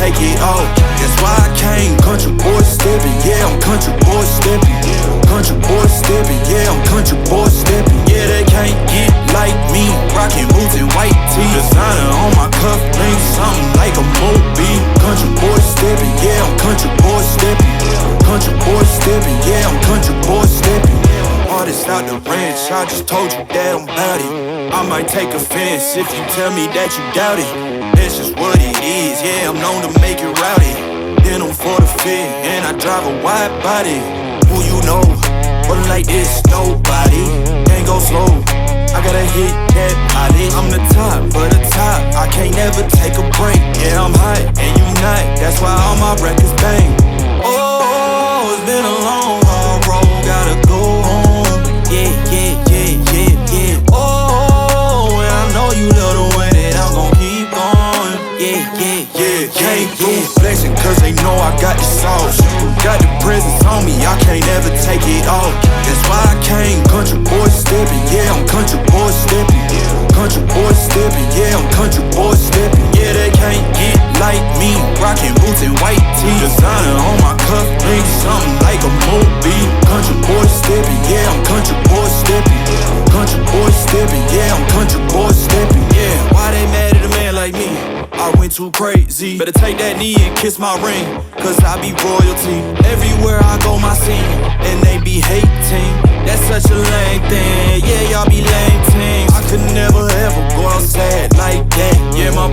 take it all. That's why I came, country boy steppin', yeah, I'm country boy steppin'. Country boy steppin', yeah, I'm country boy steppin'. Yeah, they can't get like me, rockin' boots and white tee. Designer on my cuff, ain't something like a movie. Country boy steppin', yeah, I'm country boy steppin'. Country boy steppin', yeah, I'm country boy steppin'. Artist out the ranch, I just told you that I'm bout it. I might take offense if you tell me that you doubt it. That's just what it is, yeah, I'm known to make it rowdy. Then I'm for the fit, and I drive a wide body. Who you know, but like this, nobody. Can't go slow, I gotta hit that body. I'm the top of the top, I can't never take a break. Yeah, I'm hot, and you not, that's why all my records bang. Oh, it's been a long, hard road, gotta go home. Yeah, yeah, yeah, yeah, yeah. Oh, and I know you love the way that I'm gon' keep going. Yeah, yeah, yeah, can't do flexing, cause they know I got the sauce. Got the presence on me, I can't ever take it off. That's why I came, country boy steppin', yeah, I'm country boy steppin'. Country boy steppin', yeah, I'm country boy steppin'. Yeah, they can't get like me, rockin' boots and white tee. Designer on my cuff, ain't something like a movie. Country boy steppin', yeah, I'm country boy steppin'. Country boy steppin', yeah, I'm country boy steppin'. Yeah, why they mad at a man like me? I went too crazy. Better take that knee and kiss my ring, cause I be royalty. Everywhere I go, my scene, and they be hating. That's such a lame thing, yeah, y'all be lame teams. I could never ever go outside like that. Yeah, my